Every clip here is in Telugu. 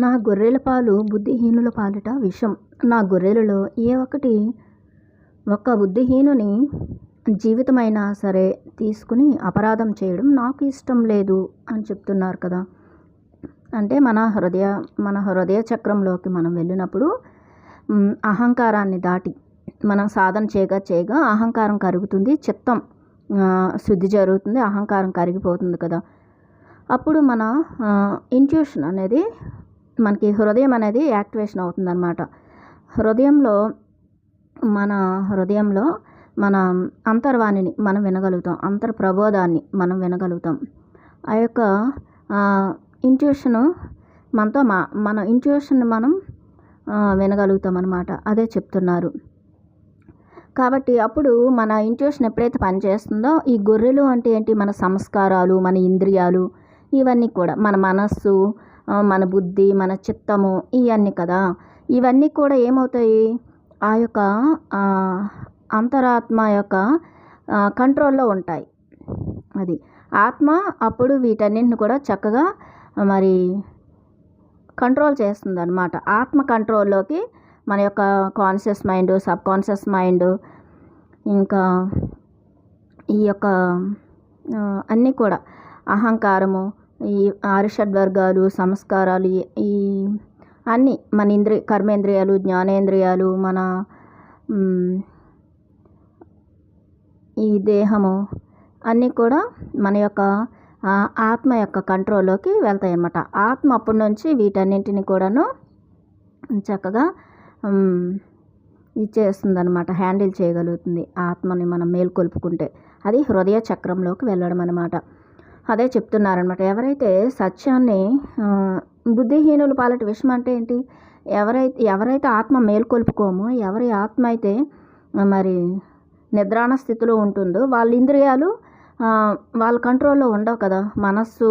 నా గొర్రెల పాలు బుద్ధిహీనుల పాలిట విషం. నా గొర్రెలలో ఏ ఒక్క బుద్ధిహీనుని జీవితమైనా సరే తీసుకుని అపరాధం చేయడం నాకు ఇష్టం లేదు అని చెప్తున్నారు కదా. అంటే మన హృదయ చక్రంలోకి మనం వెళ్ళినప్పుడు అహంకారాన్ని దాటి మనం సాధన చేయగా అహంకారం కరుగుతుంది, చిత్తం శుద్ధి జరుగుతుంది, అహంకారం కరిగిపోతుంది కదా. అప్పుడు మన ఇంట్యూషన్ అనేది, మనకి హృదయం అనేది యాక్టివేషన్ అవుతుంది అన్నమాట. హృదయంలో మన అంతర్వాణిని మనం వినగలుగుతాం, అంతర్ప్రబోధాన్ని మనం వినగలుగుతాం. ఆ యొక్క ఇంట్యూషను మనతో మన ఇంట్యూషన్ మనం వినగలుగుతాం అన్నమాట. అదే చెప్తున్నారు. కాబట్టి అప్పుడు మన ఇంట్యూషన్ ఎప్పుడైతే పనిచేస్తుందో, ఈ గొర్రెలు అంటే ఏంటి, మన సంస్కారాలు, మన ఇంద్రియాలు, ఇవన్నీ కూడా మన మనస్సు, మన బుద్ధి, మన చిత్తము, ఇవన్నీ కదా. ఇవన్నీ కూడా ఏమవుతాయి, ఆ యొక్క అంతరాత్మ యొక్క కంట్రోల్లో ఉంటాయి. అది ఆత్మ అప్పుడు వీటన్నింటిని కూడా చక్కగా మరి కంట్రోల్ చేస్తుంది అన్నమాట. ఆత్మ కంట్రోల్లోకి మన యొక్క conscious mind, sub conscious mind, ఇంకా ఈ యొక్క అన్నీ కూడా అహంకారము, ఈ ఆరిషడ్వర్గాలు, సంస్కారాలు, ఈ అన్నీ మన కర్మేంద్రియాలు, జ్ఞానేంద్రియాలు, మన ఈ దేహము అన్నీ కూడా మన యొక్క ఆత్మ యొక్క కంట్రోల్లోకి వెళ్తాయి అన్నమాట. ఆత్మ అప్పటి నుంచి వీటన్నింటిని కూడాను చక్కగా ఇచ్చేస్తుంది అనమాట, హ్యాండిల్ చేయగలుగుతుంది. ఆత్మని మనం మేల్కొల్పుకుంటే అది హృదయ చక్రంలోకి వెళ్ళడం అనమాట. అదే చెప్తున్నారనమాట. ఎవరైతే సత్యాన్ని బుద్ధిహీనుల పాలిట విషయం అంటే ఏంటి, ఎవరైతే ఆత్మ మేల్కొల్పుకోమో, ఎవరి ఆత్మ అయితే మరి నిద్రాణ స్థితిలో ఉంటుందో, వాళ్ళ ఇంద్రియాలు వాళ్ళ కంట్రోల్లో ఉండవు కదా. మనస్సు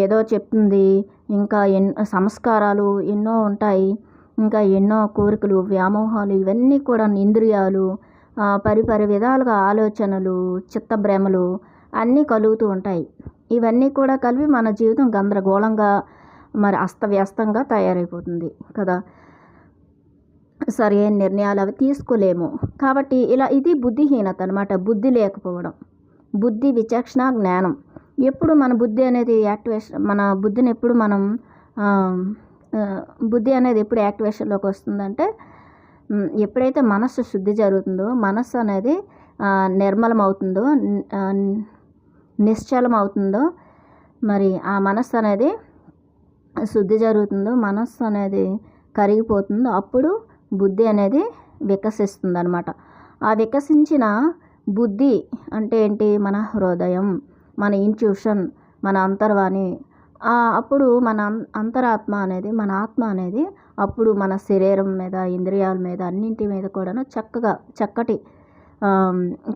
ఏదో చెప్తుంది, ఇంకా సంస్కారాలు ఎన్నో ఉంటాయి, ఇంకా ఎన్నో కోరికలు, వ్యామోహాలు, ఇవన్నీ కూడా ఇంద్రియాలు, పరిపరి విధాలుగా ఆలోచనలు, చిత్తభ్రమలు అన్నీ కలుగుతూ ఉంటాయి. ఇవన్నీ కూడా కలిపి మన జీవితం గందరగోళంగా, మరి అస్తవ్యస్తంగా తయారైపోతుంది కదా. సరైన నిర్ణయాలు అవి తీసుకోలేము. కాబట్టి ఇది బుద్ధిహీనత అనమాట. బుద్ధి లేకపోవడం, బుద్ధి, విచక్షణ, జ్ఞానం. ఎప్పుడు మన బుద్ధి అనేది మన బుద్ధిని ఎప్పుడు మనం బుద్ధి అనేది ఎప్పుడు యాక్టివేషన్లోకి వస్తుందంటే, ఎప్పుడైతే మనస్సు శుద్ధి జరుగుతుందో, మనస్సు అనేది నిర్మలం అవుతుందో, నిశ్చలం అవుతుందో, మరి ఆ మనస్సు అనేది శుద్ధి జరుగుతుందో, మనస్సు అనేది కరిగిపోతుందో, అప్పుడు బుద్ధి అనేది వికసిస్తుంది అనమాట. ఆ వికసించిన బుద్ధి అంటే ఏంటి, మన హృదయం, మన ఇంట్యూషన్, మన అంతర్వాణి. అప్పుడు మన అంతరాత్మ అనేది, మన ఆత్మ అనేది అప్పుడు మన శరీరం మీద, ఇంద్రియాల మీద, అన్నింటి మీద కూడాను చక్కటి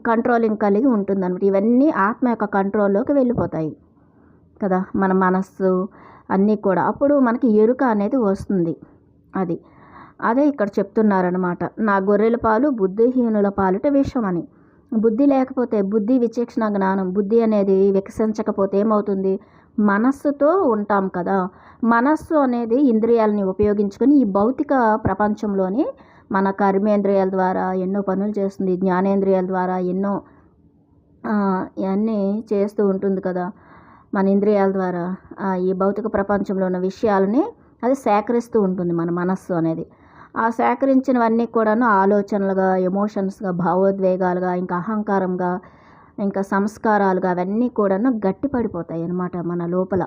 కంట్రోలింగ్ కలిగి ఉంటుందన్నమాట. ఇవన్నీ ఆత్మ యొక్క కంట్రోల్లోకి వెళ్ళిపోతాయి కదా. మన మనస్సు అన్నీ కూడా అప్పుడు మనకి ఎరుక అనేది వస్తుంది. అదే ఇక్కడ చెప్తున్నారనమాట. నా గొర్రెల పాలు బుద్ధిహీనుల పాలిట విషం అని. బుద్ధి లేకపోతే, బుద్ధి, విచక్షణ, జ్ఞానం, బుద్ధి అనేది వికసించకపోతే ఏమవుతుంది, మనస్సుతో ఉంటాం కదా. మనస్సు అనేది ఇంద్రియాలని ఉపయోగించుకొని ఈ భౌతిక ప్రపంచంలోని మన కర్మేంద్రియాల ద్వారా ఎన్నో పనులు చేస్తుంది, జ్ఞానేంద్రియాల ద్వారా ఎన్నో ఇవన్నీ చేస్తూ ఉంటుంది కదా. మన ఇంద్రియాల ద్వారా ఈ భౌతిక ప్రపంచంలో ఉన్న విషయాలని అది సేకరిస్తూ ఉంటుంది మన మనస్సు అనేది. ఆ సేకరించినవన్నీ కూడాను ఆలోచనలుగా, ఎమోషన్స్గా, భావోద్వేగాలుగా, ఇంకా అహంకారంగా, ఇంకా సంస్కారాలుగా, అవన్నీ కూడాను గట్టిపడిపోతాయి అన్నమాట మన లోపల.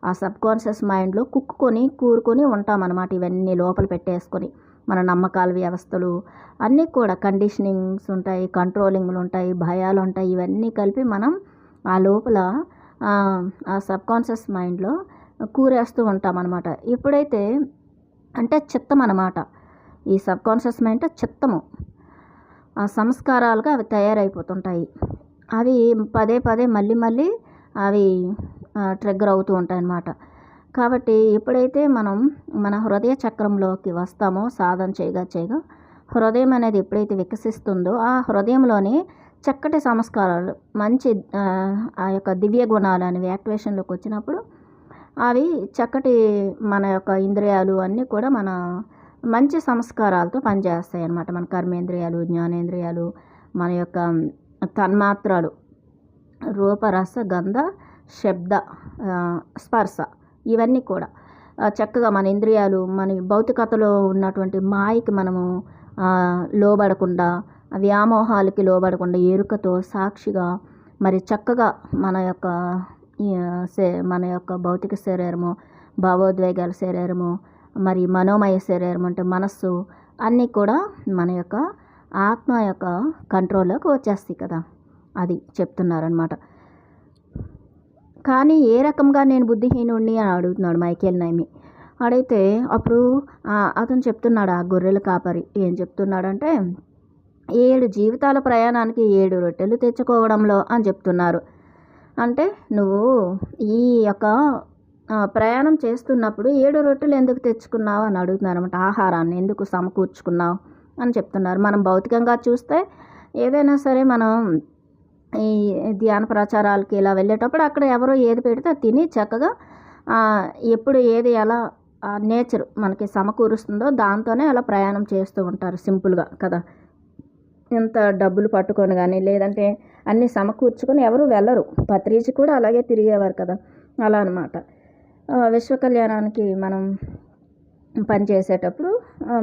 ఆ సబ్కాన్షియస్ మైండ్లో కూరుకొని ఉంటామన్నమాట. ఇవన్నీ లోపల పెట్టేసుకొని మన నమ్మకాల వ్యవస్థలు అన్నీ కూడా, కండిషనింగ్స్ ఉంటాయి, కంట్రోలింగ్లు ఉంటాయి, భయాలు ఉంటాయి, ఇవన్నీ కలిపి మనం ఆ లోపల ఆ సబ్కాన్షియస్ మైండ్లో కూరేస్తూ ఉంటామన్నమాట. ఎప్పుడైతే అంటే చిత్తం అన్నమాట. ఈ సబ్కాన్షియస్ మైండ్ చిత్తము, ఆ సంస్కారాలుగా అవి తయారైపోతుంటాయి. అవి పదే మళ్ళీ అవి ట్రిగ్గర్ అవుతూ ఉంటాయి అన్నమాట. కాబట్టి ఎప్పుడైతే మనం మన హృదయ చక్రంలోకి వస్తామో, సాధన చేయగా హృదయం అనేది ఎప్పుడైతే వికసిస్తుందో, ఆ హృదయంలోని చక్కటి సంస్కారాలు, మంచి ఆ యొక్క దివ్య గుణాలు అనేవి యాక్టివేషన్లోకి వచ్చినప్పుడు అవి చక్కటి మన యొక్క ఇంద్రియాలు అన్నీ కూడా మన మంచి సంస్కారాలతో పనిచేస్తాయి అన్నమాట. మన కర్మేంద్రియాలు, జ్ఞానేంద్రియాలు, మన యొక్క తన్మాత్రలు, రూప, రస, గంధ, శబ్ద, స్పర్శ, ఇవన్నీ కూడా చక్కగా మన ఇంద్రియాలు మన భౌతికతలో ఉన్నటువంటి మాయకి మనము లోబడకుండా, వ్యామోహాలకి లోబడకుండా ఎరుకతో సాక్షిగా మరి చక్కగా మన యొక్క భౌతిక శరీరము, భావోద్వేగాల శరీరము, మరి మనోమయ శరీరం అంటే మనస్సు అన్నీ కూడా మన యొక్క ఆత్మ యొక్క కంట్రోల్లోకి వచ్చేస్తాయి కదా, అది చెప్తున్నారనమాట. కానీ ఏ రకంగా నేను బుద్ధిహీనుడిని అని అడుగుతున్నాడు మైకేల్ నైమి. అడిగితే అప్పుడు అతను చెప్తున్నాడు, ఆ గొర్రెల కాపరి ఏం చెప్తున్నాడంటే 7 జీవితాల ప్రయాణానికి 7 రొట్టెలు తెచ్చుకోవడంలో అని చెప్తున్నారు. అంటే నువ్వు ఈ యొక్క ప్రయాణం చేస్తున్నప్పుడు 7 రొట్టెలు ఎందుకు తెచ్చుకున్నావు అని అడుగుతున్నారు అనమాట. ఆహారాన్ని ఎందుకు సమకూర్చుకున్నావు అని చెప్తున్నారు. మనం భౌతికంగా చూస్తే ఏదైనా సరే మనం ఈ ధ్యాన ప్రచారాలకి ఇలా వెళ్ళేటప్పుడు అక్కడ ఎవరో ఏది పెడితే తిని చక్కగా ఎప్పుడు ఏది ఎలా నేచర్ మనకి సమకూరుస్తుందో దాంతోనే అలా ప్రయాణం చేస్తూ ఉంటారు సింపుల్గా కదా. ఎంత డబ్బులు పట్టుకొని కానీ లేదంటే అన్నీ సమకూర్చుకొని ఎవరు వెళ్ళరు. పత్రిజీ కూడా అలాగే తిరిగేవారు కదా, అలా అనమాట. విశ్వ కళ్యాణానికి మనం పనిచేసేటప్పుడు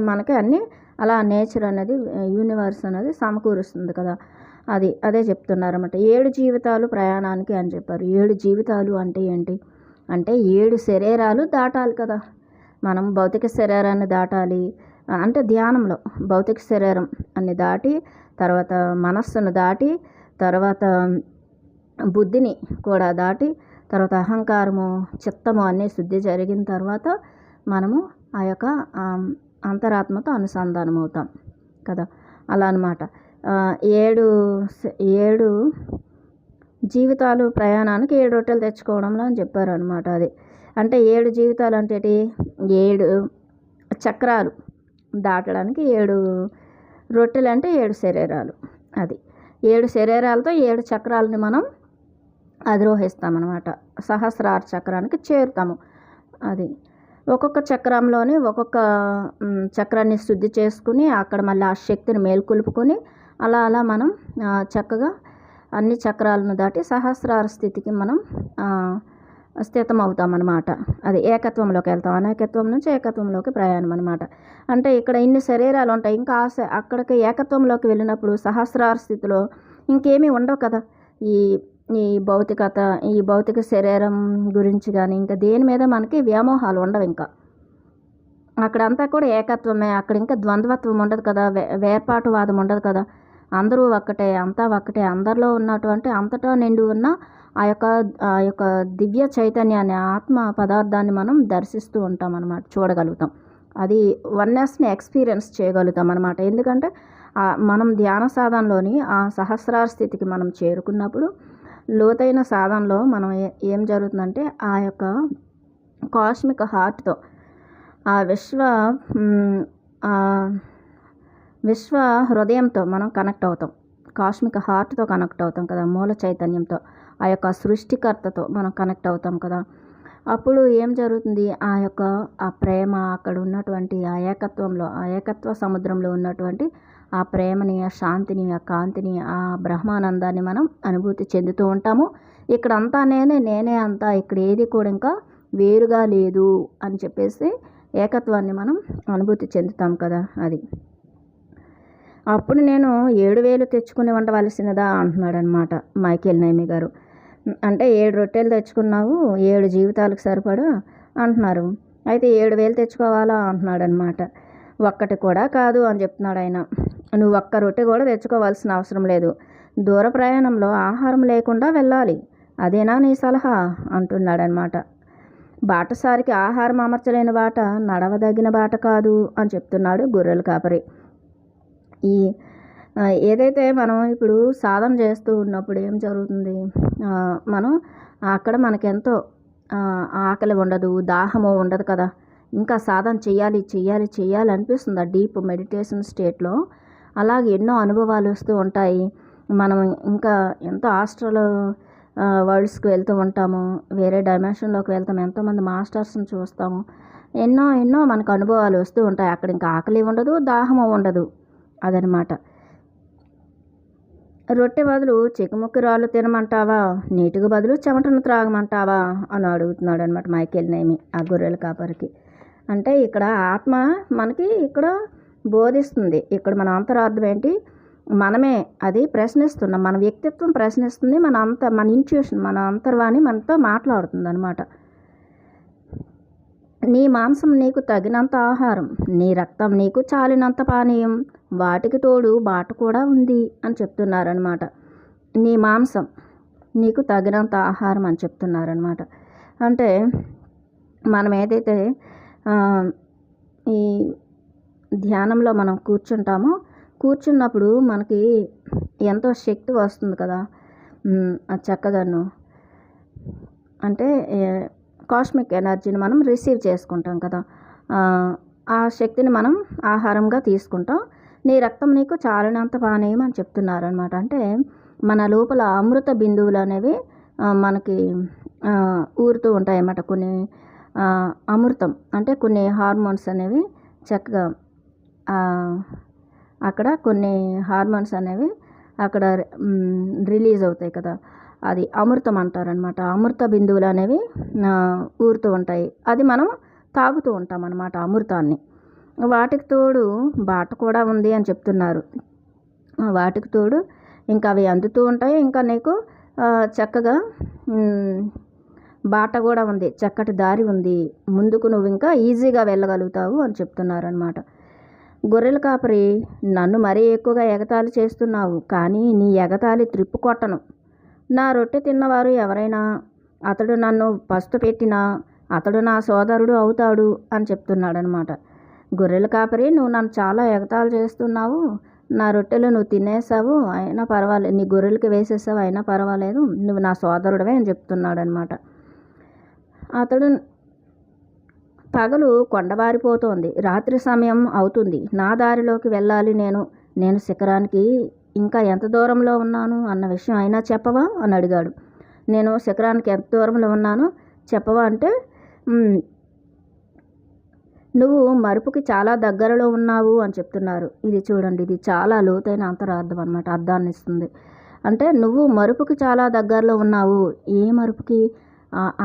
మనకి అన్నీ అలా నేచర్ అనేది, యూనివర్స్ అనేది సమకూరుస్తుంది కదా, అదే చెప్తున్నారన్నమాట. 7 జీవితాలు ప్రయాణానికి అని చెప్పారు. 7 జీవితాలు అంటే ఏంటి అంటే 7 శరీరాలు దాటాలి కదా. మనం భౌతిక శరీరాన్ని దాటాలి అంటే ధ్యానంలో భౌతిక శరీరం అన్ని దాటి, తర్వాత మనస్సును దాటి, తర్వాత బుద్ధిని కూడా దాటి, తర్వాత అహంకారము, చిత్తము అన్నీ శుద్ధి జరిగిన తర్వాత మనము ఆ యొక్క అంతరాత్మతో అనుసంధానం అవుతాం కదా, అలా అనమాట. 7 జీవితాలు ప్రయాణానికి 7 రొట్టెలు తెచ్చుకోవడంలో అని చెప్పారు అనమాట. అది అంటే 7 జీవితాలు అంటే 7 చక్రాలు దాటడానికి 7 రొట్టెలు అంటే 7 శరీరాలు. అది 7 శరీరాలతో 7 చక్రాలని మనం అధిరోహిస్తామన్నమాట. సహస్రార చక్రానికి చేరుతాము. అది ఒక్కొక్క చక్రంలోని ఒక్కొక్క చక్రాన్ని శుద్ధి చేసుకుని అక్కడ మళ్ళీ ఆ శక్తిని మేల్కొల్పుకొని అలా మనం చక్కగా అన్ని చక్రాలను దాటి సహస్రార స్థితికి మనం స్థితం అవుతామన్నమాట. అది ఏకత్వంలోకి వెళ్తాం. అనేకత్వం నుంచి ఏకత్వంలోకి ప్రయాణం అనమాట. అంటే ఇక్కడ ఇన్ని శరీరాలు ఉంటాయి. ఇంకా అక్కడికి ఏకత్వంలోకి వెళ్ళినప్పుడు సహస్రార స్థితిలో ఇంకేమీ ఉండవు కదా. ఈ భౌతికత, ఈ భౌతిక శరీరం గురించి కానీ ఇంకా దేని మీద మనకి వ్యామోహాలు ఉండవు. ఇంకా అక్కడంతా కూడా ఏకత్వమే. అక్కడ ఇంకా ద్వంద్వత్వం ఉండదు కదా, వేర్పాటువాదం ఉండదు కదా. అందరూ ఒక్కటే, అంతా ఒక్కటే. అందరిలో ఉన్నటువంటి అంతటా నిండి ఉన్న ఆ యొక్క దివ్య చైతన్యాన్ని, ఆత్మ పదార్థాన్ని మనం దర్శిస్తూ ఉంటాం అన్నమాట, చూడగలుగుతాం. అది వన్నెస్ని ఎక్స్పీరియన్స్ చేయగలుగుతాం అన్నమాట. ఎందుకంటే మనం ధ్యాన సాధనలోని ఆ సహస్రార స్థితికి మనం చేరుకున్నప్పుడు లోతైన సాధనలో మనం ఏం జరుగుతుందంటే ఆ యొక్క కాస్మిక్ హార్ట్తో, ఆ విశ్వ హృదయంతో మనం కనెక్ట్ అవుతాం. కాస్మిక్ హార్ట్తో కనెక్ట్ అవుతాం కదా, మూల చైతన్యంతో, ఆ యొక్క సృష్టికర్తతో మనం కనెక్ట్ అవుతాం కదా. అప్పుడు ఏం జరుగుతుంది, ఆ ప్రేమ, అక్కడ ఉన్నటువంటి ఆ ఏకత్వంలో, ఆ ఏకత్వ సముద్రంలో ఉన్నటువంటి ఆ ప్రేమని, ఆ శాంతిని, ఆ కాంతిని, ఆ బ్రహ్మానందాన్ని మనం అనుభూతి చెందుతూ ఉంటాము. ఇక్కడ అంతా నేనే అంతా, ఇక్కడ ఏది కూడా ఇంకా వేరుగా లేదు అని చెప్పేసి ఏకత్వాన్ని మనం అనుభూతి చెందుతాం కదా. అది అప్పుడు నేను 7,000 తెచ్చుకుని ఉండవలసినదా అంటున్నాడు అనమాట మైకేల్ నైమి గారు. అంటే 7 రొట్టెలు తెచ్చుకున్నావు, 7 జీవితాలకు సరిపడా అంటున్నారు. అయితే 7,000 తెచ్చుకోవాలా అంటున్నాడు అనమాట. ఒక్కటి కూడా కాదు అని చెప్తున్నాడు ఆయన. నువ్వు ఒక్క రొట్టె కూడా తెచ్చుకోవాల్సిన అవసరం లేదు. దూర ప్రయాణంలో ఆహారం లేకుండా వెళ్ళాలి, అదేనా నీ సలహా అంటున్నాడు అనమాట. బాటసారికి ఆహారం అమర్చలేని బాట నడవదగిన బాట కాదు అని చెప్తున్నాడు గొర్రెల కాపరి. ఏదైతే మనం ఇప్పుడు సాధన చేస్తూ ఉన్నప్పుడు ఏం జరుగుతుంది, మనం అక్కడ మనకెంతో ఆకలి ఉండదు, దాహము ఉండదు కదా. ఇంకా సాధన చెయ్యాలి అనిపిస్తుంది ఆ డీప్ మెడిటేషన్ స్టేట్లో. అలాగే ఎన్నో అనుభవాలు వస్తూ ఉంటాయి. మనం ఇంకా ఎంతో ఆస్ట్రల్ వరల్డ్స్కి వెళ్తూ ఉంటాము, వేరే డైమెన్షన్లోకి వెళ్తాము, ఎంతోమంది మాస్టర్స్ని చూస్తాము, ఎన్నో ఎన్నో మనకు అనుభవాలు వస్తూ ఉంటాయి. అక్కడ ఇంకా ఆకలి ఉండదు, దాహము ఉండదు. అదనమాట. రొట్టె బదులు చికుముకి రాళ్ళు తినమంటావా, నీటికి బదులు చెమటను త్రాగమంటావా అని అడుగుతున్నాడు అనమాట మైకేల్ నేమి ఆ గొర్రెల కాపరికి. అంటే ఇక్కడ ఆత్మ మనకి ఇక్కడ బోధిస్తుంది. ఇక్కడ మన అంతరార్థం ఏంటి, మనమే అది ప్రశ్నిస్తున్నాం, మన వ్యక్తిత్వం ప్రశ్నిస్తుంది, మన ఇంట్యూషన్, మన అంతర్వాణి మనతో మాట్లాడుతుంది అనమాట. నీ మాంసం నీకు తగినంత ఆహారం, నీ రక్తం నీకు చాలినంత పానీయం, వాటికి తోడు బాట కూడా ఉంది అని చెప్తున్నారనమాట. నీ మాంసం నీకు తగినంత ఆహారం అని చెప్తున్నారనమాట. అంటే మనం ఏదైతే ఈ ధ్యానంలో మనం కూర్చున్నప్పుడు మనకి ఎంతో శక్తి వస్తుంది కదా, అది చక్కగాను. అంటే కాస్మిక్ ఎనర్జీని మనం రిసీవ్ చేసుకుంటాం కదా, ఆ శక్తిని మనం ఆహారంగా తీసుకుంటాం. నీ రక్తం నీకు చాలినంత పానీయం అని చెప్తున్నారనమాట. అంటే మన లోపల అమృత బిందువులు అనేవి మనకి ఊరుతూ ఉంటాయి అన్నమాట. కొన్ని అమృతం అంటే కొన్ని హార్మోన్స్ అనేవి చక్కగా అక్కడ కొన్ని హార్మోన్స్ అనేవి అక్కడ రిలీజ్ అవుతాయి కదా, అది అమృతం అంటారనమాట. అమృత బిందువులు అనేవి ఊరుతూ ఉంటాయి, అది మనం తాగుతూ ఉంటాం అన్నమాట అమృతాన్ని. వాటికి తోడు బాట కూడా ఉంది అని చెప్తున్నారు. వాటికి తోడు ఇంకా అవి అందుతూ ఉంటాయి, ఇంకా నీకు చక్కగా బాట కూడా ఉంది, చక్కటి దారి ఉంది, ముందుకు నువ్వు ఇంకా ఈజీగా వెళ్ళగలుగుతావు అని చెప్తున్నారనమాట. గొర్రెల కాపరి, నన్ను మరీ ఎక్కువగా ఎగతాళి చేస్తున్నావు, కానీ నీ ఎగతాళి త్రిప్పు కొట్టను. నా రొట్టె తిన్నవారు ఎవరైనా అతడు నన్ను పస్తు పెట్టినా అతడు నా సోదరుడు అవుతాడు అని చెప్తున్నాడనమాట. గొర్రెల కాపరి, నువ్వు నన్ను చాలా ఎగతాళి చేస్తున్నావు, నా రొట్టెలు నువ్వు తినేసావు అయినా పర్వాలేదు, నీ గొర్రెలకి వేసేసావు అయినా పర్వాలేదు, నువ్వు నా సోదరుడవే అని చెప్తున్నాడనమాట. అతడు, పగలు కొండబారిపోతోంది, రాత్రి సమయం అవుతుంది, నా దారిలోకి వెళ్ళాలి, నేను శిఖరానికి ఇంకా ఎంత దూరంలో ఉన్నాను అన్న విషయం అయినా చెప్పవా అని అడిగాడు. నేను శిఖరానికి ఎంత దూరంలో ఉన్నానో చెప్పవా అంటే, నువ్వు మరుపుకి చాలా దగ్గరలో ఉన్నావు అని చెప్తున్నారు. ఇది చూడండి, ఇది చాలా లోతైన అంతరార్థం అనమాట, అర్థాన్ని ఇస్తుంది. అంటే నువ్వు మరుపుకి చాలా దగ్గరలో ఉన్నావు. ఏ మరుపుకి?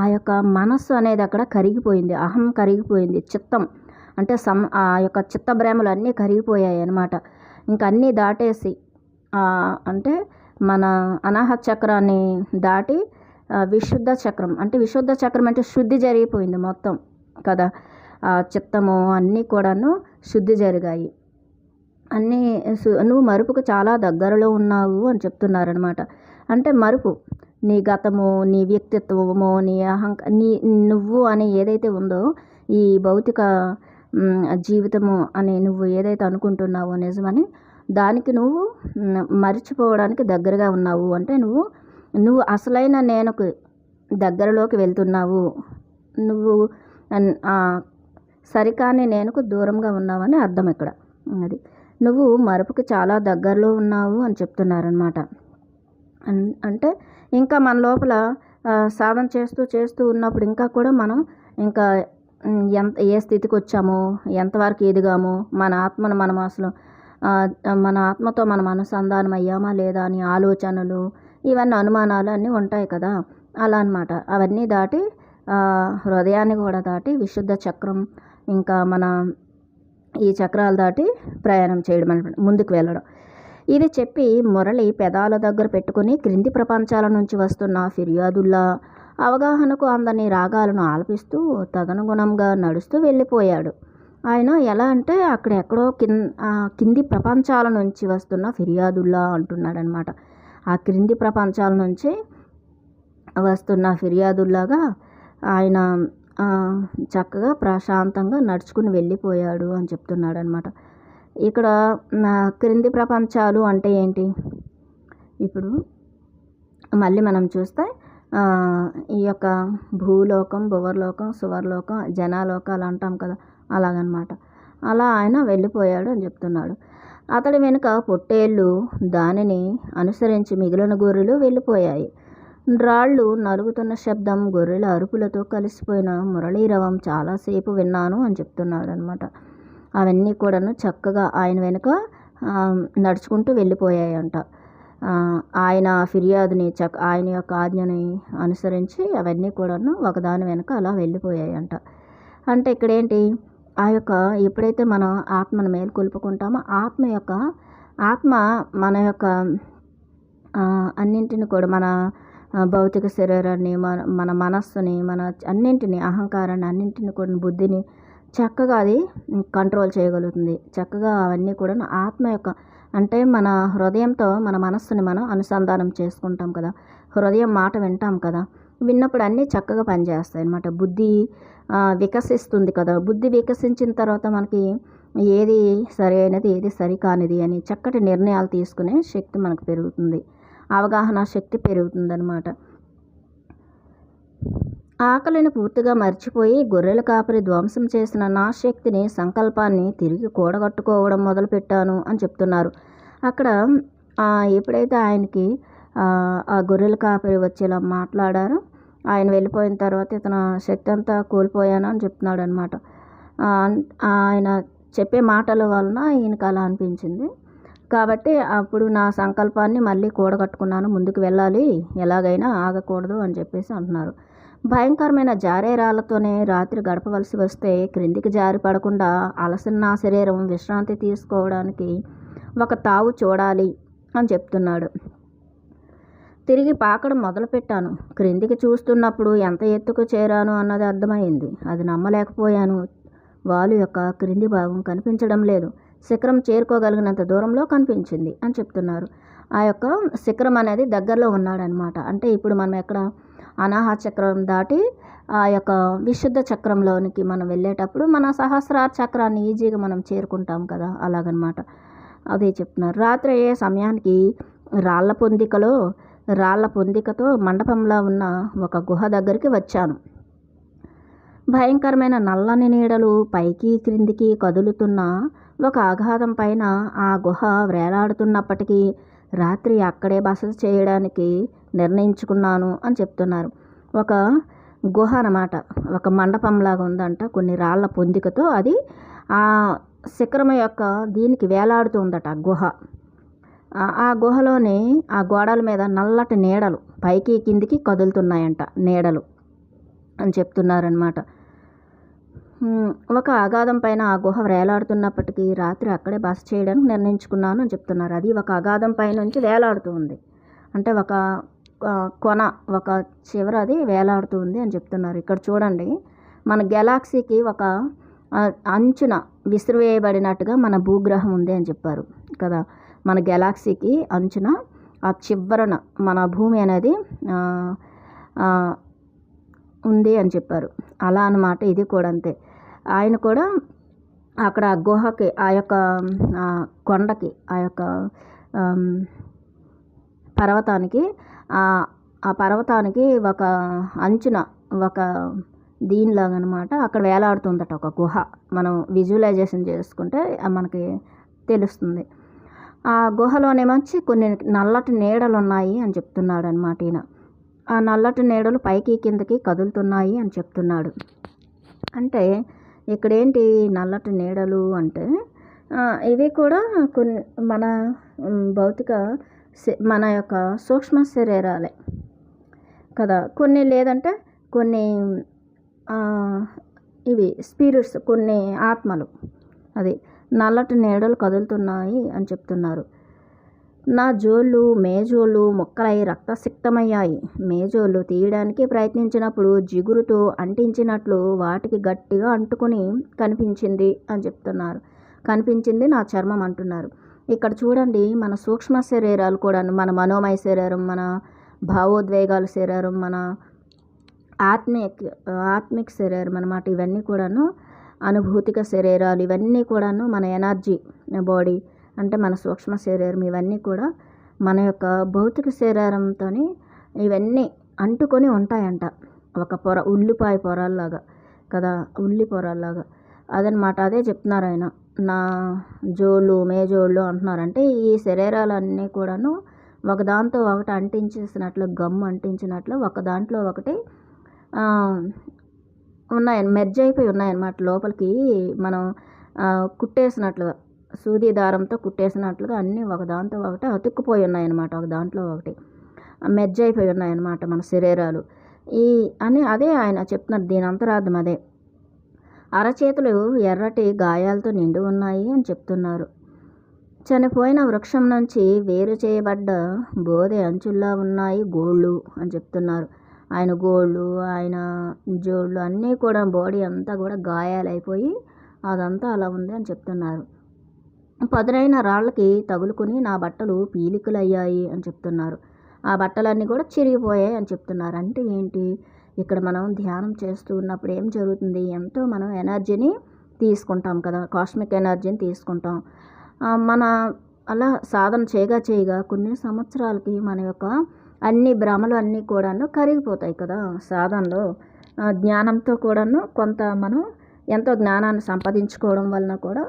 ఆ యొక్క మనస్సు అనేది అక్కడ కరిగిపోయింది, అహం కరిగిపోయింది, చిత్తం అంటే ఆ యొక్క చిత్తభ్రమలు అన్నీ కరిగిపోయాయి అన్నమాట. ఇంకా అన్నీ దాటేసి అంటే మన అనాహత చక్రాన్ని దాటి విశుద్ధ చక్రం అంటే శుద్ధి జరిగిపోయింది మొత్తం కదా, చిత్తము అన్నీ కూడాను శుద్ధి జరిగాయి. అన్నీ నువ్వు మరుపుకు చాలా దగ్గరలో ఉన్నావు అని చెప్తున్నారనమాట. అంటే మరుపు, నీ గతము, నీ వ్యక్తిత్వము, నీ నువ్వు అని ఏదైతే ఉందో, ఈ భౌతిక జీవితము అని నువ్వు ఏదైతే అనుకుంటున్నావో నిజమని, దానికి నువ్వు మర్చిపోవడానికి దగ్గరగా ఉన్నావు. అంటే నువ్వు అసలైన నేనుకు దగ్గరలోకి వెళ్తున్నావు, నువ్వు సరికాని నేనుకు దూరంగా ఉన్నావని అర్థం ఇక్కడ. అది నువ్వు మరుపుకి చాలా దగ్గరలో ఉన్నావు అని చెప్తున్నారనమాట. అంటే ఇంకా మన లోపల సాధన చేస్తూ ఉన్నప్పుడు ఇంకా కూడా మనం ఇంకా ఏ స్థితికి వచ్చామో, ఎంతవరకు ఎదిగామో, మన ఆత్మను మనం అసలు మన ఆత్మతో మనం అనుసంధానం అయ్యామా లేదా అని ఆలోచనలు, ఇవన్నీ అనుమానాలు అన్నీ ఉంటాయి కదా, అలా అనమాట. అవన్నీ దాటి హృదయాన్ని కూడా దాటి విశుద్ధ చక్రం, ఇంకా మన ఈ చక్రాలు దాటి ప్రయాణం చేయడం అనమాట, ముందుకు వెళ్ళడం. ఇది చెప్పి మురళి పెదాల దగ్గర పెట్టుకుని క్రింది ప్రపంచాల నుంచి వస్తున్న ఫిర్యాదుల్లా అవగాహనకు అందని రాగాలను ఆలపిస్తూ తదనుగుణంగా నడుస్తూ వెళ్ళిపోయాడు. ఆయన ఎలా అంటే అక్కడెక్కడో కింది ప్రపంచాల నుంచి వస్తున్న ఫిర్యాదుల్లా అంటున్నాడనమాట. ఆ క్రింది ప్రపంచాల నుంచి వస్తున్న ఫిర్యాదుల్లాగా ఆయన చక్కగా ప్రశాంతంగా నడుచుకుని వెళ్ళిపోయాడు అని చెప్తున్నాడు అనమాట. ఇక్కడ క్రింది ప్రపంచాలు అంటే ఏంటి? ఇప్పుడు మళ్ళీ మనం చూస్తే ఈ యొక్క భూలోకం, భువర్లోకం, సువర్లోకం, జనాలోకాలు అంటాం కదా, అలాగనమాట. అలా ఆయన వెళ్ళిపోయాడు అని చెప్తున్నాడు. అతడి వెనుక పొట్టేళ్ళు దానిని అనుసరించి మిగిలిన గొర్రెలు వెళ్ళిపోయాయి. రాళ్ళు నలుగుతున్న శబ్దం, గొర్రెల అరుపులతో కలిసిపోయిన మురళీరవం చాలాసేపు విన్నాను అని చెప్తున్నాడనమాట. అవన్నీ కూడాను చక్కగా ఆయన వెనుక నడుచుకుంటూ వెళ్ళిపోయాయంట. ఆయన ఫిర్యాదుని ఆయన యొక్క ఆజ్ఞని అనుసరించి అవన్నీ కూడాను ఒకదాని వెనుక అలా వెళ్ళిపోయాయంట. అంటే ఇక్కడేంటి, ఆ యొక్క ఎప్పుడైతే మనం ఆత్మను మేల్కొల్పుకుంటామో ఆత్మ మన యొక్క అన్నింటిని కూడా మన భౌతిక శరీరాన్ని, మన మనస్సుని, మన అన్నింటిని, అహంకారాన్ని, అన్నింటిని కూడా, బుద్ధిని చక్కగా అది కంట్రోల్ చేయగలుగుతుంది. చక్కగా అవన్నీ కూడా ఆత్మ యొక్క, అంటే మన హృదయంతో మన మనస్సుని మనం అనుసంధానం చేసుకుంటాం కదా, హృదయం మాట వింటాం కదా, విన్నప్పుడు అన్నీ చక్కగా పనిచేస్తాయి అన్నమాట. బుద్ధి వికసిస్తుంది కదా. బుద్ధి వికసించిన తర్వాత మనకి ఏది సరి అయినది, ఏది సరికానిది అని చక్కటి నిర్ణయాలు తీసుకునే శక్తి మనకు పెరుగుతుంది. అవగాహన శక్తి పెరుగుతుందన్నమాట. ఆకలిని పూర్తిగా మర్చిపోయి గొర్రెల కాపరి ధ్వంసం చేసిన నా శక్తిని, సంకల్పాన్ని తిరిగి కూడగట్టుకోవడం మొదలుపెట్టాను అని చెప్తున్నారు. అక్కడ ఎప్పుడైతే ఆయనకి ఆ గొర్రెల కాపరి వచ్చేలా మాట్లాడారో, ఆయన వెళ్ళిపోయిన తర్వాత ఇతను శక్తి అంతా కోల్పోయాను అని చెప్తున్నాడు అనమాట. ఆయన చెప్పే మాటల వలన ఈయనకు అలా అనిపించింది. కాబట్టి అప్పుడు నా సంకల్పాన్ని మళ్ళీ కూడగట్టుకున్నాను, ముందుకు వెళ్ళాలి, ఎలాగైనా ఆగకూడదు అని చెప్పేసి అంటున్నారు. భయంకరమైన జారే రాళ్లతోనే రాత్రి గడపవలసి వస్తే క్రిందికి జారి పడకుండా అలసిన నా శరీరం విశ్రాంతి తీసుకోవడానికి ఒక తావు చూడాలి అని చెప్తున్నాడు. తిరిగి పాకడం మొదలుపెట్టాను. క్రిందికి చూస్తున్నప్పుడు ఎంత ఎత్తుకు చేరాను అన్నది అర్థమైంది. అది నమ్మలేకపోయాను. వాలు యొక్క క్రింది భాగం కనిపించడం లేదు. శిఖరం చేరుకోగలిగినంత దూరంలో కనిపించింది అని చెప్తున్నారు. ఆ యొక్క శిఖరం అనేది దగ్గరలో ఉన్నాడనమాట. అంటే ఇప్పుడు మనం ఎక్కడ అనాహత చక్రం దాటి ఆ యొక్క విశుద్ధ చక్రంలోనికి మనం వెళ్ళేటప్పుడు మన సహస్రార చక్రాన్ని ఈజీగా మనం చేరుకుంటాం కదా, అలాగనమాట. అదే చెప్తున్నారు. రాత్రి అయ్యే సమయానికి రాళ్ల పొందికతో మండపంలో ఉన్న ఒక గుహ దగ్గరికి వచ్చాను. భయంకరమైన నల్లని నీడలు పైకి క్రిందికి కదులుతున్న ఒక అగాధం పైన ఆ గుహ వేలాడుతున్నప్పటికీ రాత్రి అక్కడే బస చేయడానికి నిర్ణయించుకున్నాను అని చెప్తున్నారు. ఒక గుహ అన్నమాట, ఒక మండపంలాగా ఉందంట, కొన్ని రాళ్ల పొందికతో అది ఆ శిఖరం యొక్క దీనికి వేలాడుతూ ఉందట గుహ. ఆ గుహలోని ఆ గోడల మీద నల్లటి నీడలు పైకి కిందికి కదులుతున్నాయంట, నీడలు అని చెప్తున్నారనమాట. ఒక అగాధం పైన ఆ గుహ వేలాడుతున్నప్పటికీ రాత్రి అక్కడే బస చేయడానికి నిర్ణయించుకున్నాను అని చెప్తున్నారు. అది ఒక అగాధం పై నుంచి వేలాడుతూ ఉంది, అంటే ఒక కొన, ఒక చివర అది వేలాడుతూ ఉంది అని చెప్తున్నారు. ఇక్కడ చూడండి, మన గెలాక్సీకి ఒక అంచున విసిరివేయబడినట్టుగా మన భూగ్రహం ఉంది అని చెప్పారు కదా. మన గెలాక్సీకి అంచున ఆ చివరన మన భూమి అనేది ఉంది అని చెప్పారు. అలా అన్నమాట. ఇది కూడా అంతే. ఆయన కూడా అక్కడ గుహకి, ఆ యొక్క కొండకి, ఆ యొక్క పర్వతానికి, ఆ పర్వతానికి ఒక అంచున ఒక దీనిలాగా అనమాట అక్కడ వేలాడుతుందట ఒక గుహ. మనం విజువలైజేషన్ చేసుకుంటే మనకి తెలుస్తుంది. ఆ గుహలోనేమంచి కొన్ని నల్లటి నీడలు ఉన్నాయి అని చెప్తున్నాడు అనమాట ఈయన. ఆ నల్లటి నీడలు పైకి కిందకి కదులుతున్నాయి అని చెప్తున్నాడు. అంటే ఇక్కడేంటి నల్లటి నీడలు అంటే ఇవి కూడా కొన్ని మన భౌతిక మన యొక్క సూక్ష్మ శరీరాలే కదా. కొన్ని లేదంటే కొన్ని ఇవి స్పిరిట్స్, కొన్ని ఆత్మలు. అది నల్లటి నీడలు కదులుతున్నాయి అని చెప్తున్నారు. నా జోళ్ళు మేజోళ్ళు ముక్కలై రక్తసిక్తమయ్యాయి. మేజోళ్ళు తీయడానికి ప్రయత్నించినప్పుడు జిగురుతో అంటించినట్లు వాటికి గట్టిగా అంటుకుని కనిపించింది అని చెప్తున్నారు. కనిపించింది నా చర్మం అంటున్నారు. ఇక్కడ చూడండి, మన సూక్ష్మ శరీరాలు కూడా, మన మనోమయ శరీరం, మన భావోద్వేగాల శరీరం, మన ఆత్మిక శరీరం అన్నమాట. ఇవన్నీ కూడాను అనుభూతిక శరీరాలు, ఇవన్నీ కూడాను మన ఎనర్జీ బాడీ, అంటే మన సూక్ష్మ శరీరం. ఇవన్నీ కూడా మన యొక్క భౌతిక శరీరంతో ఇవన్నీ అంటుకొని ఉంటాయంట. ఒక పొర, ఉల్లిపాయ పొరల్లాగా కదా, ఉల్లి పొరల్లాగా అదనమాట. అదే చెప్తున్నారు ఆయన. నా జోళ్ళు మేజోళ్ళు అంటున్నారంటే ఈ శరీరాలన్నీ కూడాను ఒకదాంతో ఒకటి అంటించేసినట్లు, గమ్ అంటించినట్లు ఒక దాంట్లో ఒకటి మెర్జ్ అయిపోయి ఉన్నాయన్నమాట. లోపలికి మనం కుట్టేసినట్లుగా, సూది దారంతో కుట్టేసినట్లుగా అన్నీ ఒకదాంతో ఒకటి అతుక్కుపోయి ఉన్నాయన్నమాట. ఒక దాంట్లో ఒకటి మెర్జ్ అయిపోయి ఉన్నాయన్నమాట మన శరీరాలు. అదే ఆయన చెప్తున్నారు, దీని అంతరార్థం అదే. అరచేతులు ఎర్రటి గాయాలతో నిండి ఉన్నాయి అని చెప్తున్నారు. చనిపోయిన వృక్షం నుంచి వేరు చేయబడ్డ బోధె అంచుల్లా ఉన్నాయి గోళ్ళు అని చెప్తున్నారు. ఆయన గోళ్ళు, ఆయన జోళ్ళు అన్నీ కూడా బాడీ అంతా కూడా గాయాలైపోయి అదంతా అలా ఉంది అని చెప్తున్నారు. పదునైన రాళ్ళకి తగులుకుని నా బట్టలు పీలికలయ్యాయి అని చెప్తున్నారు. ఆ బట్టలన్నీ కూడా చిరిగిపోయాయి అని చెప్తున్నారు. అంటే ఏంటి, ఇక్కడ మనం ధ్యానం చేస్తూ ఉన్నప్పుడు ఏం జరుగుతుంది, ఎంతో మనం ఎనర్జీని తీసుకుంటాం కదా, కాస్మిక్ ఎనర్జీని తీసుకుంటాం. మన అలా సాధన చేయగా కొన్ని సంవత్సరాలకి మన యొక్క అన్ని భ్రమలు అన్నీ కూడాను కరిగిపోతాయి కదా. సాధనలో జ్ఞానంతో కూడాను కొంత మనం ఎంతో జ్ఞానాన్ని సంపాదించుకోవడం వలన కూడా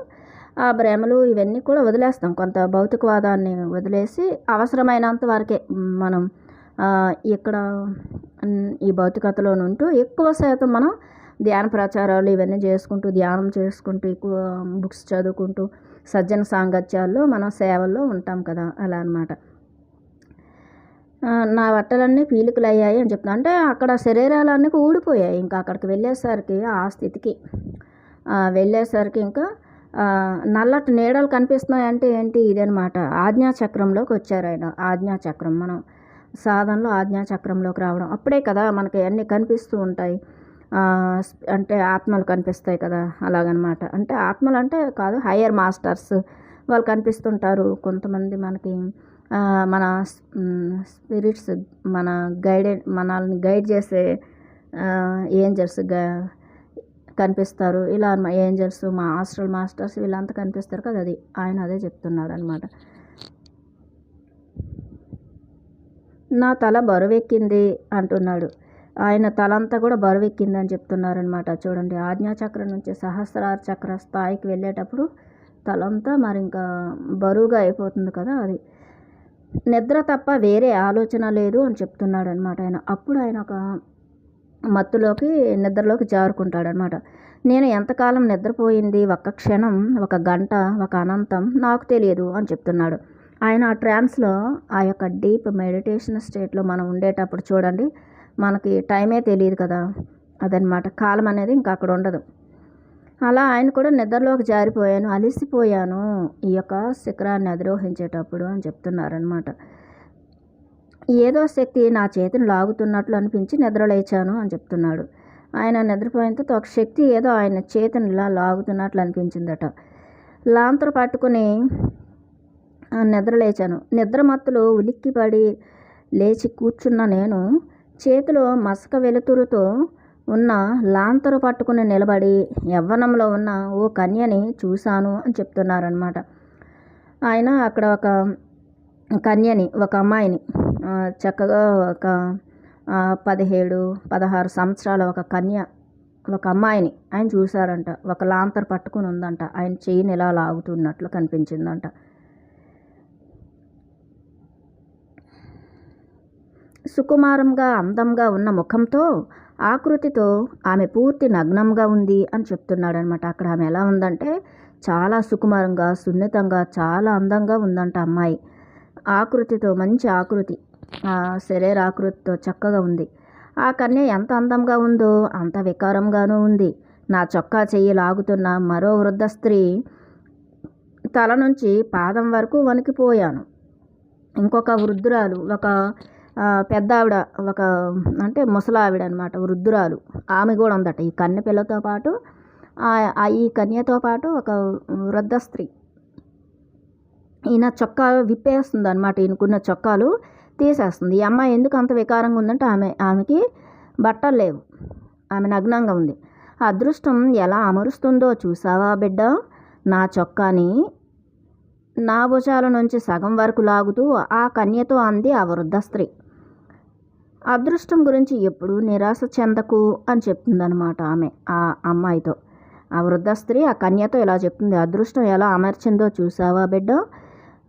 ఆ భ్రమలు ఇవన్నీ కూడా వదిలేస్తాం. కొంత భౌతికవాదాన్ని వదిలేసి అవసరమైనంత వరకే మనం ఇక్కడ ఈ భౌతికతలో ఉంటూ ఎక్కువ శాతం మనం ధ్యాన ప్రచారాలు ఇవన్నీ చేసుకుంటూ, ధ్యానం చేసుకుంటూ, ఎక్కువ బుక్స్ చదువుకుంటూ, సజ్జన సాంగత్యాల్లో మనం సేవల్లో ఉంటాం కదా, అలా అన్నమాట. నా బట్టలన్నీ పీలికలు అయ్యాయి అని చెప్తున్నా. అంటే అక్కడ శరీరాలన్నీ ఊడిపోయాయి. ఇంకా అక్కడికి వెళ్ళేసరికి ఆ స్థితికి వెళ్ళేసరికి ఇంకా నల్లటి నీడలు కనిపిస్తున్నాయి. అంటే ఏంటి, ఇదనమాట ఆజ్ఞాచక్రంలోకి వచ్చారు ఆయన. ఆజ్ఞాచక్రం, మనం సాధనలో ఆజ్ఞాచక్రంలోకి రావడం అప్పుడే కదా మనకి అన్నీ కనిపిస్తూ ఉంటాయి. అంటే ఆత్మలు కనిపిస్తాయి కదా, అలాగనమాట. అంటే ఆత్మలు అంటే కాదు, హయ్యర్ మాస్టర్స్ వాళ్ళు కనిపిస్తుంటారు. కొంతమంది మనకి మన స్పిరిట్స్, మన మనల్ని గైడ్ చేసే ఏంజల్స్ కనిపిస్తారు. ఇలా ఏంజల్స్, మా ఆస్ట్రల్ మాస్టర్స్ వీళ్ళంతా కనిపిస్తారు కదా, అది ఆయన అదే చెప్తున్నాడు అనమాట. నా తల బరువెక్కింది అంటున్నాడు. ఆయన తలంతా కూడా బరువెక్కింది అని చెప్తున్నారనమాట. చూడండి, ఆజ్ఞాచక్రం నుంచి సహస్రార చక్ర స్థాయికి వెళ్ళేటప్పుడు తలంతా మరి ఇంకా బరువుగా అయిపోతుంది కదా, అది నిద్ర తప్ప వేరే ఆలోచన లేదు అని చెప్తున్నాడు అనమాట ఆయన. అప్పుడు ఆయన ఒక మత్తులోకి, నిద్రలోకి జారుకుంటాడనమాట. నేను ఎంతకాలం నిద్రపోయింది, ఒక్క క్షణం, ఒక గంట, ఒక అనంతం నాకు తెలియదు అని చెప్తున్నాడు ఆయన. ఆ ట్రాన్స్లో, ఆ యొక్క డీప్ మెడిటేషన్ స్టేట్లో మనం ఉండేటప్పుడు చూడండి, మనకి టైమే తెలియదు కదా, అదనమాట. కాలం అనేది ఇంకా అక్కడ ఉండదు. అలా ఆయన కూడా నిద్రలోకి జారిపోయాను, అలిసిపోయాను ఈ యొక్క శిఖరాన్ని అధిరోహించేటప్పుడు అని చెప్తున్నారనమాట. ఏదో శక్తి నా చేతిని లాగుతున్నట్లు అనిపించి నిద్రలేచాను అని చెప్తున్నాడు ఆయన. నిద్రపోయిన తర్వాత ఒక శక్తి ఏదో ఆయన చేతిని ఇలా లాగుతున్నట్లు అనిపించిందట. లాంతరు పట్టుకుని నిద్రలేచాను. నిద్ర మత్తులో ఉలిక్కిపడి లేచి కూర్చున్న నేను చేతిలో మసక వెలుతురుతో ఉన్న లాంతరు పట్టుకుని నిలబడి యవ్వనంలో ఉన్న ఓ కన్యని చూశాను అని చెప్తున్నారనమాట ఆయన. అక్కడ ఒక కన్యని, ఒక అమ్మాయిని, చక్కగా ఒక 17-16 సంవత్సరాల ఒక కన్య, ఒక అమ్మాయిని ఆయన చూశారంట. ఒక లాంతరు పట్టుకుని ఉందంట, ఆయన చెయ్యిని ఇలా లాగుతున్నట్లు కనిపించిందంట. సుకుమారంగా, అందంగా ఉన్న ముఖంతో, ఆకృతితో ఆమె పూర్తి నగ్నంగా ఉంది అని చెప్తున్నాడు అనమాట. అక్కడ ఆమె ఎలా ఉందంటే చాలా సుకుమారంగా, సున్నితంగా, చాలా అందంగా ఉందంట అమ్మాయి. ఆకృతితో, మంచి ఆకృతి, శరీర ఆకృతితో చక్కగా ఉంది. ఆ కన్య ఎంత అందంగా ఉందో అంత వికారంగానూ ఉంది. నా చొక్కా చెయ్యి లాగుతున్న మరో వృద్ధ స్త్రీ తల నుంచి పాదం వరకు వణికిపోయాను. ఇంకొక వృద్ధురాలు, ఒక పెద్ద ఆవిడ, ఒక అంటే ముసలావిడ అనమాట, వృద్ధురాలు, ఆమె కూడా ఉందట. ఈ కన్య పిల్లతో పాటు, ఈ కన్యతో పాటు ఒక వృద్ధ స్త్రీ. ఈయన చొక్కా విప్పేస్తుంది అనమాట, ఈయనకున్న చొక్కాలు తీసేస్తుంది. ఈ అమ్మాయి ఎందుకు అంత వికారంగా ఉందంటే ఆమెకి బట్టలు లేవు, ఆమె నగ్నంగా ఉంది. అదృష్టం ఎలా అమరుస్తుందో చూసావా బిడ్డ, నా చొక్కాని నా భుజాల నుంచి సగం వరకు లాగుతూ ఆ కన్యతో అంది ఆ వృద్ధ స్త్రీ. అదృష్టం గురించి ఎప్పుడూ నిరాశ చెందకు అని చెప్తుందనమాట ఆమె ఆ అమ్మాయితో. ఆ వృద్ధ స్త్రీ ఆ కన్యతో ఇలా చెప్తుంది, అదృష్టం ఎలా అమర్చిందో చూసావా బిడ్డ,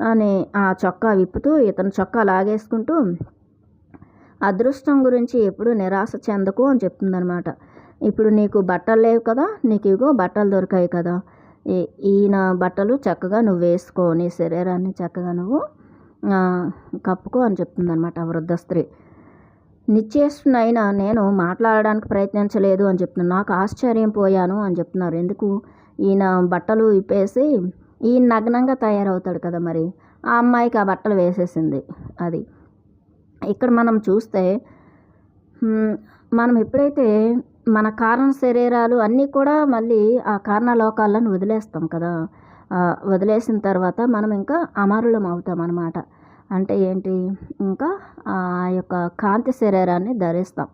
అని ఆ చొక్కా విప్పుతూ ఇతను చొక్కా లాగేసుకుంటూ అదృష్టం గురించి ఎప్పుడు నిరాశ చెందకు అని చెప్తుందనమాట. ఇప్పుడు నీకు బట్టలు లేవు కదా, నీకు ఇగో బట్టలు దొరికాయి కదా, ఈయన బట్టలు చక్కగా నువ్వు వేసుకో, నీ శరీరాన్ని చక్కగా నువ్వు కప్పుకో అని చెప్తుందనమాట ఆ వృద్ధ స్త్రీ. నిశ్చేష్టునైనా నేను మాట్లాడడానికి ప్రయత్నించలేదు అని చెప్తున్నాను. నాకు ఆశ్చర్యం పోయాను అని చెప్తున్నారు. ఎందుకు? ఈయన బట్టలు విప్పేసి ఈయన నగ్నంగా తయారవుతాడు కదా, మరి ఆ అమ్మాయికి ఆ బట్టలు వేసేసింది. అది ఇక్కడ మనం చూస్తే మనం ఎప్పుడైతే మన కారణ శరీరాలు అన్నీ కూడా మళ్ళీ ఆ కారణ లోకాలను వదిలేస్తాం కదా, వదిలేసిన తర్వాత మనం ఇంకా అమరులం అవుతాం అన్నమాట. అంటే ఏంటి? ఇంకా ఆ యొక్క కాంతి శరీరాన్ని ధరిస్తాం,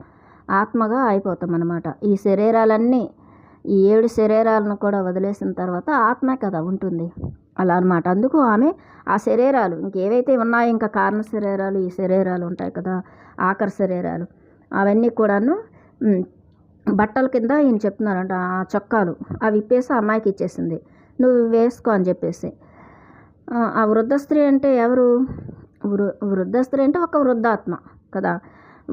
ఆత్మగా అయిపోతాం అన్నమాట. ఈ శరీరాలన్నీ, ఈ 7 శరీరాలను కూడా వదిలేసిన తర్వాత ఆత్మే కదా ఉంటుంది, అలా అనమాట. అందుకు ఆమె ఆ శరీరాలు ఇంకేవైతే ఉన్నాయో, ఇంకా కారణ శరీరాలు, ఈ శరీరాలు ఉంటాయి కదా, ఆఖరి శరీరాలు, అవన్నీ కూడాను బట్టల కింద ఈయన చెప్తున్నారంట. ఆ చొక్కాలు అవి ఇప్పేసి అమ్మాయికి ఇచ్చేసింది, నువ్వు వేసుకో అని చెప్పేసి. ఆ వృద్ధ స్త్రీ అంటే ఎవరు? వృద్ధ స్త్రీ అంటే ఒక వృద్ధాత్మ కదా,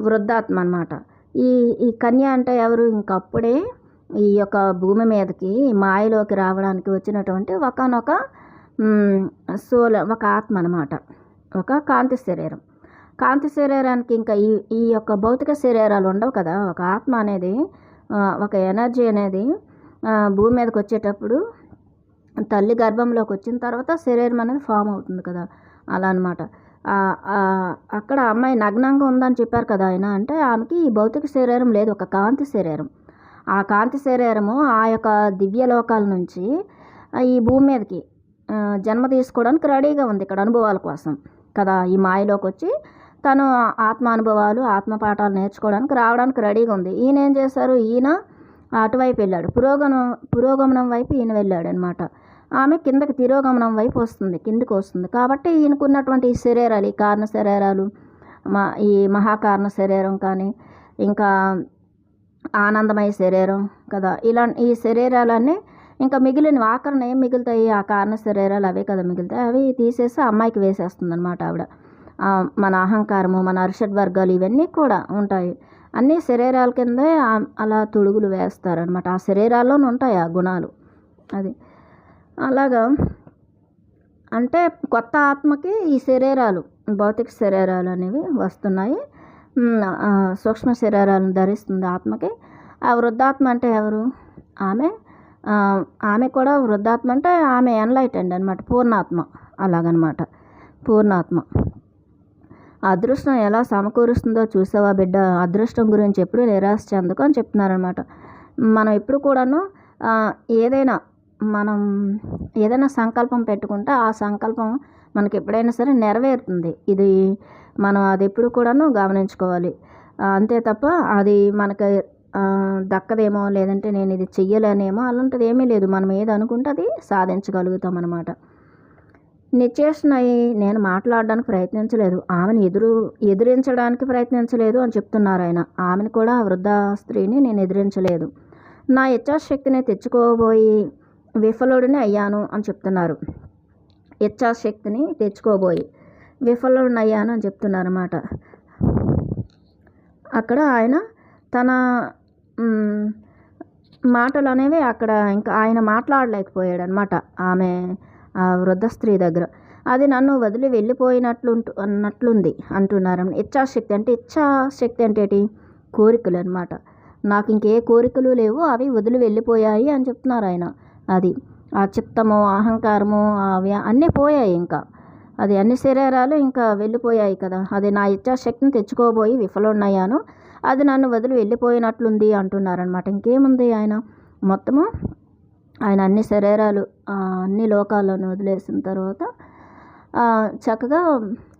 వృద్ధాత్మ అనమాట. ఈ ఈ కన్య అంటే ఎవరు? ఇంకప్పుడే ఈ యొక్క భూమి మీదకి మాయలోకి రావడానికి వచ్చినటువంటి ఒకనొక ఒక ఆత్మ అనమాట, ఒక కాంతి శరీరం. కాంతి శరీరానికి ఇంకా ఈ యొక్క భౌతిక శరీరాలు ఉండవు కదా. ఒక ఆత్మ అనేది, ఒక ఎనర్జీ అనేది భూమి మీదకి వచ్చేటప్పుడు తల్లి గర్భంలోకి వచ్చిన తర్వాత శరీరం అనేది ఫామ్ అవుతుంది కదా, అలా అనమాట. అక్కడ అమ్మాయి నగ్నంగా ఉందని చెప్పారు కదా ఆయన. అంటే ఆమెకి ఈ భౌతిక శరీరం లేదు, ఒక కాంతి శరీరం. ఆ కాంతి శరీరము ఆ యొక్క దివ్యలోకాల నుంచి ఈ భూమి మీదకి జన్మ తీసుకోవడానికి రెడీగా ఉంది ఇక్కడ అనుభవాల కోసం కదా. ఈ మాయలోకి వచ్చి తను ఆత్మ అనుభవాలు, ఆత్మ పాఠాలు నేర్చుకోవడానికి రావడానికి రెడీగా ఉంది. ఈయన ఏం చేశారు? ఈయన అటువైపు వెళ్ళాడు, పురోగమనం వైపు ఈయన వెళ్ళాడు అనమాట. ఆమె కిందకి తిరోగమనం వైపు వస్తుంది, కిందికి వస్తుంది. కాబట్టి ఈయనకున్నటువంటి ఈ శరీరాలు, ఈ కారణ శరీరాలు, ఈ మహాకారణ శరీరం కానీ, ఇంకా ఆనందమయ శరీరం కదా, ఇలా ఈ శరీరాలన్నీ ఇంకా మిగిలిన ఆఖరణ ఏం మిగులుతాయి? ఆ కారణ శరీరాలు అవే కదా మిగులుతాయి. అవి తీసేసి అమ్మాయికి వేసేస్తుంది అనమాట ఆవిడ. మన అహంకారము, మన అరిషడ్ వర్గాలు ఇవన్నీ కూడా ఉంటాయి, అన్నీ శరీరాల కిందే అలా తొడుగులు వేస్తారనమాట. ఆ శరీరాల్లోనే ఉంటాయి ఆ గుణాలు. అది అలాగా. అంటే కొత్త ఆత్మకి ఈ శరీరాలు, భౌతిక శరీరాలు అనేవి వస్తున్నాయి, సూక్ష్మ శరీరాలను ధరిస్తుంది ఆత్మకి. ఆ వృద్ధాత్మ అంటే ఎవరు? ఆమె కూడా వృద్ధాత్మ అంటే ఆమె ఎన్లైటెండ్ అనమాట, పూర్ణాత్మ, అలాగనమాట, పూర్ణాత్మ. అదృష్టం ఎలా సమకూరుస్తుందో చూసావా బిడ్డ, అదృష్టం గురించి ఎప్పుడు నిరాశ చెందకు అని చెప్తున్నారనమాట. మనం ఎప్పుడు కూడాను మనం ఏదైనా సంకల్పం పెట్టుకుంటే ఆ సంకల్పం మనకి ఎప్పుడైనా సరే నెరవేరుతుంది. ఇది మనం అది ఎప్పుడు కూడాను గమనించుకోవాలి. అంతే తప్ప అది మనకి దక్కదేమో, లేదంటే నేను ఇది చెయ్యలేనేమో, అలాంటిది ఏమీ లేదు. మనం ఏది అనుకుంటే అది సాధించగలుగుతాం అన్నమాట. నిశ్చేష్నై నేను మాట్లాడడానికి ప్రయత్నించలేదు, ఆమెను ఎదిరించడానికి ప్రయత్నించలేదు అని చెప్తున్నారు ఆయన. ఆమెను కూడా, వృద్ధ స్త్రీని నేను ఎదిరించలేదు, నా ఇచ్ఛాశక్తిని తెచ్చుకోబోయి విఫలుడిని అయ్యాను అని చెప్తున్నారు. ఇచ్ఛాశక్తిని తెచ్చుకోబోయి విఫలుడిని అయ్యాను అని చెప్తున్నారు అన్నమాట. అక్కడ ఆయన తన మాటలు అనేవి అక్కడ ఇంకా ఆయన మాట్లాడలేకపోయాడు అనమాట. ఆమె ఆ వృద్ధ స్త్రీ దగ్గర అది నన్ను వదిలి వెళ్ళిపోయినట్లుంది అంటున్నారు. ఇచ్ఛాశక్తి అంటే ఏంటి? కోరికలు అనమాట. నాకు ఇంకే కోరికలు లేవు, అవి వదిలి వెళ్ళిపోయాయి అని చెప్తున్నారు ఆయన. అది ఆ చిత్తము, అహంకారము, అవి అన్నీ పోయాయి, ఇంకా అది అన్ని శరీరాలు ఇంకా వెళ్ళిపోయాయి కదా. అది నా ఇచ్ఛాశక్తిని తెచ్చుకోబోయి విఫలున్నయ్యాను, అది నన్ను వదిలి వెళ్ళిపోయినట్లుంది అంటున్నారనమాట. ఇంకేముంది? ఆయన మొత్తము ఆయన అన్ని శరీరాలు, అన్ని లోకాలను వదిలేసిన తర్వాత చక్కగా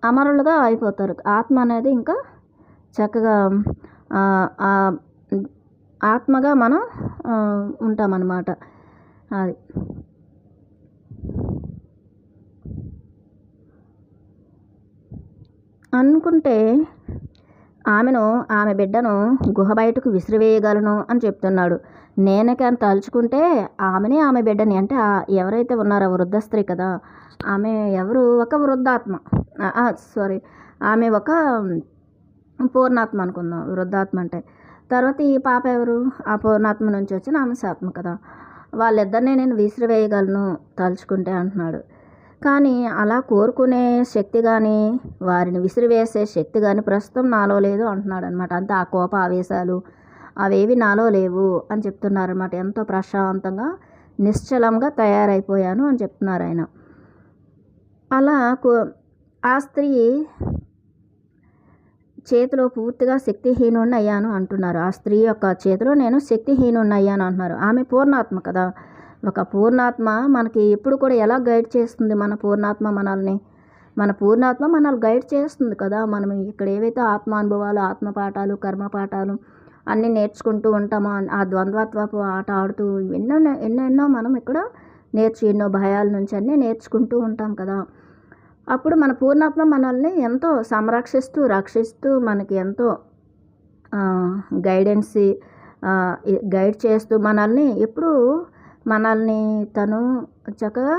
అమరులుగా అయిపోతారు. ఆత్మ అనేది ఇంకా చక్కగా ఆత్మగా మనం ఉంటామన్నమాట. అది అనుకుంటే ఆమె బిడ్డను గుహ బయటకు విసిరివేయగలను అని చెప్తున్నాడు. నేను కానీ తలుచుకుంటే ఆమె బిడ్డని అంటే ఎవరైతే ఉన్నారో వృద్ధ స్త్రీ కదా, ఆమె ఎవరు, ఒక వృద్ధాత్మ, సారీ, ఆమె ఒక పూర్ణాత్మ అనుకుందాం, వృద్ధాత్మ అంటే. తర్వాత ఈ పాప ఎవరు, ఆ పూర్ణాత్మ నుంచి వచ్చిన అంశాత్మ కదా. వాళ్ళిద్దరిని నేను విసిరివేయగలను తలుచుకుంటే అంటున్నాడు. కానీ అలా కోరుకునే శక్తి కానీ, వారిని విసిరివేసే శక్తి కానీ ప్రస్తుతం నాలో లేదు అంటున్నాడు అనమాట. అంతే, ఆ కోప ఆవేశాలు అవేవి నాలో లేవు అని చెప్తున్నారనమాట. ఎంతో ప్రశాంతంగా నిశ్చలంగా తయారైపోయాను అని చెప్తున్నారు ఆయన. అలా ఆ స్త్రీ చేతిలో పూర్తిగా శక్తిహీనుడిని అయ్యాను అంటున్నారు. ఆ స్త్రీ యొక్క చేతిలో నేను శక్తిహీనుడిని అయ్యాను అంటున్నారు. ఆమె పూర్ణాత్మ కదా. ఒక పూర్ణాత్మ మనకి ఎప్పుడు కూడా ఎలా గైడ్ చేస్తుంది? మన పూర్ణాత్మ మనల్ని గైడ్ చేస్తుంది కదా. మనం ఇక్కడ ఏవైతే ఆత్మానుభవాలు, ఆత్మపాఠాలు, కర్మపాఠాలు అన్నీ నేర్చుకుంటూ ఉంటామో, ఆ ద్వంద్వత్వపు ఆట ఆడుతూ ఎన్నెన్నో మనం ఇక్కడ ఎన్నో భయాల నుంచి అన్నీ నేర్చుకుంటూ ఉంటాం కదా. అప్పుడు మన పూర్ణాత్మ మనల్ని ఎంతో సంరక్షిస్తూ, రక్షిస్తూ, మనకి ఎంతో గైడ్ చేస్తూ మనల్ని తను చక్కగా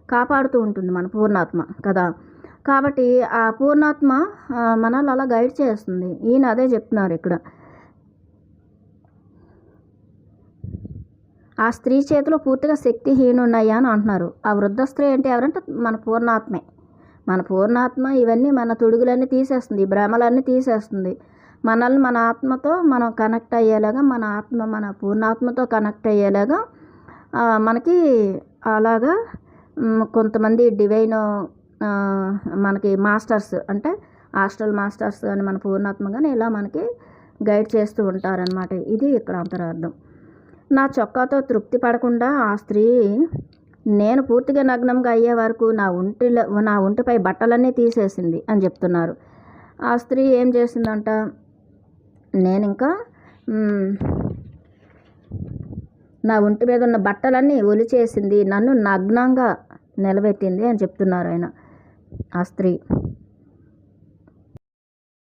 కాపాడుతూ ఉంటుంది మన పూర్ణాత్మ కదా. కాబట్టి ఆ పూర్ణాత్మ మనల్ని అలా గైడ్ చేస్తుంది. ఈయన అదే చెప్తున్నారు ఇక్కడ. ఆ స్త్రీ చేతిలో పూర్తిగా శక్తిహీనున్నయ్యాను అంటున్నారు. ఆ వృద్ధ స్త్రీ అంటే ఎవరంటే మన పూర్ణాత్మే. మన పూర్ణాత్మ ఇవన్నీ మన తొడుగులన్నీ తీసేస్తుంది, ఈ భ్రమలన్నీ తీసేస్తుంది. మనల్ని మన ఆత్మతో మనం కనెక్ట్ అయ్యేలాగా, మన పూర్ణాత్మతో కనెక్ట్ అయ్యేలాగా మనకి అలాగా కొంతమంది డివైన్ మనకి మాస్టర్స్ అంటే ఆస్ట్రల్ మాస్టర్స్ అని మన పూర్ణాత్మ కానీ ఇలా మనకి గైడ్ చేస్తూ ఉంటారనమాట. ఇది ఇక్కడ అంతరార్థం. నా చొక్కాతో తృప్తి పడకుండా ఆ స్త్రీ నేను పూర్తిగా నగ్నంగా అయ్యే వరకు నా ఒంటిపై బట్టలన్నీ తీసేసింది అని చెప్తున్నారు. ఆ స్త్రీ ఏం చేసిందంట, నేను ఇంకా నా ఒంటి మీద ఉన్న బట్టలన్నీ ఒలిచేసింది, నన్ను నగ్నంగా నిలబెట్టింది అని చెప్తున్నారు ఆయన, ఆ స్త్రీ.